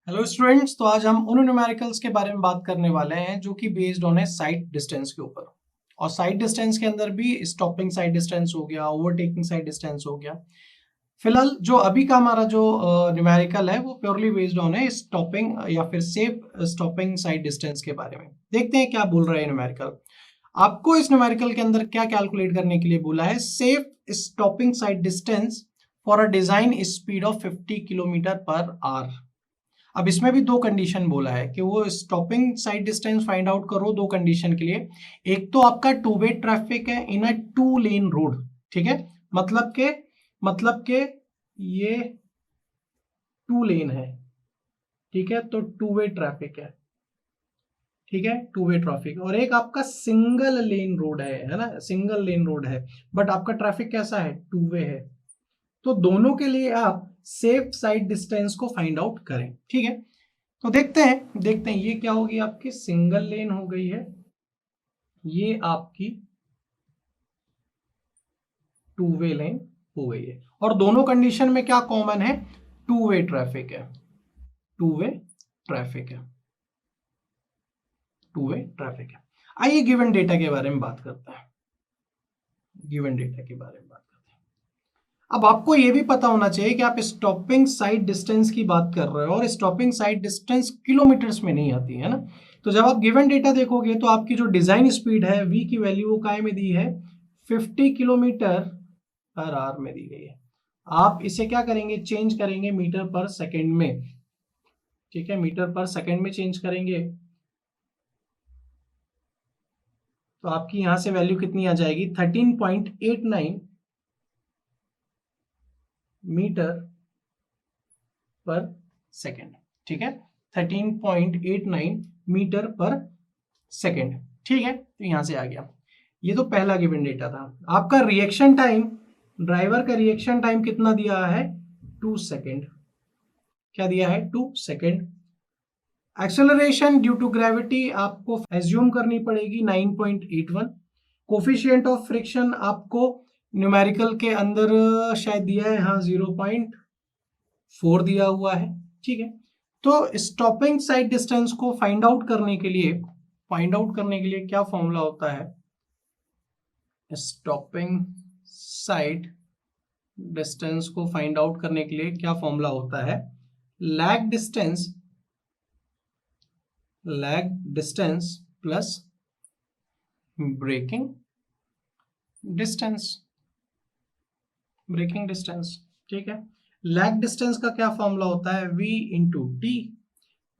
Hello students, तो आज हम उन न्यूमेरिकल्स के बारे में बात करने वाले हैं जो कि बेस्ड ऑन है साइड डिस्टेंस के ऊपर। और साइड डिस्टेंस के अंदर भी स्टॉपिंग साइड डिस्टेंस हो गया, ओवरटेकिंग साइड डिस्टेंस हो गया। फिलहाल जो अभी का हमारा जो न्यूमेरिकल है वो प्योरली बेस्ड ऑन है स्टॉपिंग या फिर सेफ स्टॉपिंग साइड डिस्टेंस के बारे में। देखते हैं क्या बोल रहा है न्यूमेरिकल। आपको इस न्यूमेरिकल के अंदर क्या कैलकुलेट करने के लिए बोला है, safe stopping sight distance for a design speed of 50 kilometre per hour. अब इसमें भी दो कंडीशन बोला है कि वो stopping sight distance find out करो दो कंडीशन के लिए। एक तो आपका टू वे ट्रैफिक है इन अ टू लेन रोड, ठीक है, मतलब के ये टू लेन है, ठीक है, तो टू वे ट्रैफिक है, ठीक है, टू वे ट्रैफिक। और एक आपका सिंगल लेन रोड है ना, सिंगल लेन रोड है, बट आपका ट्रैफिक कैसा है, टू वे है। तो दोनों के लिए आप सेफ साइड डिस्टेंस को फाइंड आउट करें, ठीक है। तो देखते हैं ये क्या होगी, आपकी सिंगल लेन हो गई है, ये आपकी टू वे लेन हो गई है। और दोनों कंडीशन में क्या कॉमन है, टू वे ट्रैफिक है, टू वे ट्रैफिक है, टू वे ट्रैफिक है। आइए गिवन डेटा के बारे में बात करते हैं, गिवन डेटा के बारे में बात करते हैं। अब आपको यह भी पता होना चाहिए कि आप स्टॉपिंग साइड डिस्टेंस की बात कर रहे हो और स्टॉपिंग साइड डिस्टेंस किलोमीटर्स में नहीं आती है ना। तो जब आप गिवन डेटा देखोगे तो आपकी जो डिजाइन स्पीड है v की वैल्यू वो काय में दी है, 50 किलोमीटर पर आवर में दी गई है। आप इसे क्या करेंगे, चेंज करेंगे मीटर पर सेकेंड में, ठीक है, मीटर पर सेकेंड में चेंज करेंगे तो आपकी यहां से वैल्यू कितनी आ जाएगी, 13.89 मीटर पर सेकेंड, ठीक है, 13.89 मीटर पर सेकेंड, ठीक है। तो यहां से आ गया, ये तो पहला गिवन डेटा था। आपका रिएक्शन टाइम, ड्राइवर का रिएक्शन टाइम कितना दिया है, 2 सेकेंड, क्या दिया है, 2 second. Acceleration due to gravity आपको एज्यूम करनी पड़ेगी 9.81। कोफिशिएंट ऑफ फ्रिक्शन आपको न्यूमेरिकल के अंदर शायद दिया है, हाँ 0.4 दिया हुआ है, ठीक है। तो स्टॉपिंग साइड डिस्टेंस को फाइंड आउट करने के लिए क्या फॉर्मूला होता है, स्टॉपिंग साइड डिस्टेंस को फाइंड आउट करने के लिए क्या फॉर्मूला होता है, lag distance plus braking distance, ठीक है। लैग डिस्टेंस का क्या फॉर्मूला होता है, v इंटू टी,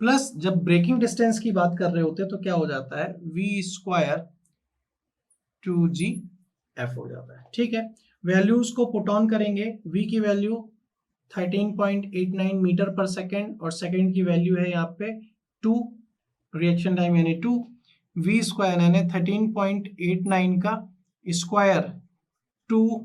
प्लस जब ब्रेकिंग डिस्टेंस की बात कर रहे होते हैं तो क्या हो जाता है, v स्क्वायर 2gf हो जाता है, ठीक है। वैल्यूज को पुट ऑन करेंगे, v की वैल्यू 13.89 मीटर पर सेकेंड और सेकेंड की वैल्यू है यहाँ पे 2, रिएक्शन टाइम यानी 2, v स्क्वायर यानी 13.89 का स्क्वायर 2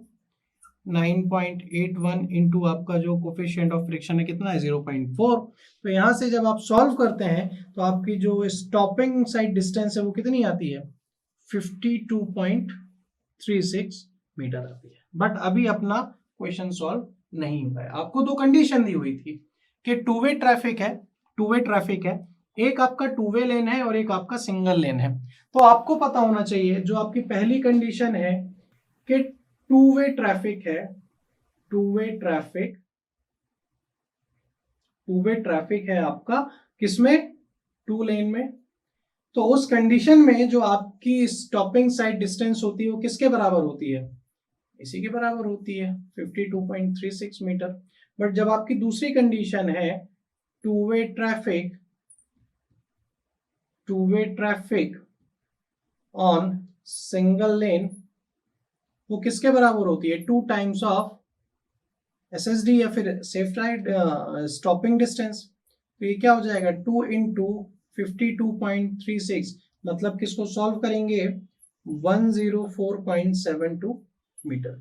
9.81 इंटू आपका जो कोफिशिएंट ऑफ फ्रिक्शन है कितना है, 0.4। तो यहां से जब आप सॉल्व करते हैं तो आपकी जो स्टॉपिंग साइड डिस्टेंस है वो कितनी आती है, 52.36 मीटर आती है। बट अभी अपना क्वेश्चन सॉल्व नहीं हुआ है, आपको दो कंडीशन दी हुई थी कि टू वे ट्रैफिक है, एक आपका टू वे लेन है और एक आपका सिंगल लेन है। तो आपको पता होना चाहिए जो आपकी पहली कंडीशन है कि टू वे ट्रैफिक है आपका किसमें, टू लेन में। तो उस कंडीशन में जो आपकी स्टॉपिंग साइड डिस्टेंस होती है वो किसके बराबर होती है, इसी के बराबर होती है, 52.36 मीटर। बट जब आपकी दूसरी कंडीशन है two way traffic on single lane, वो किसके बराबर होती है, 2 टाइम्स ऑफ SSD या फिर सेफ साइड स्टॉपिंग डिस्टेंस। तो ये क्या हो जाएगा, 2 इंटू 52.36, मतलब किसको सॉल्व करेंगे, 104.72 मीटर।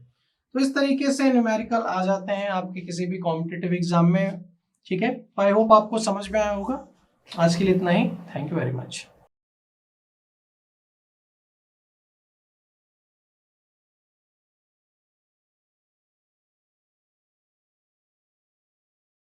तो इस तरीके से न्यूमेरिकल आ जाते हैं आपके किसी भी कॉम्पिटिटिव एग्जाम में, ठीक है। आई होप आपको समझ में आया होगा। आज के लिए इतना ही, थैंक यू वेरी मच।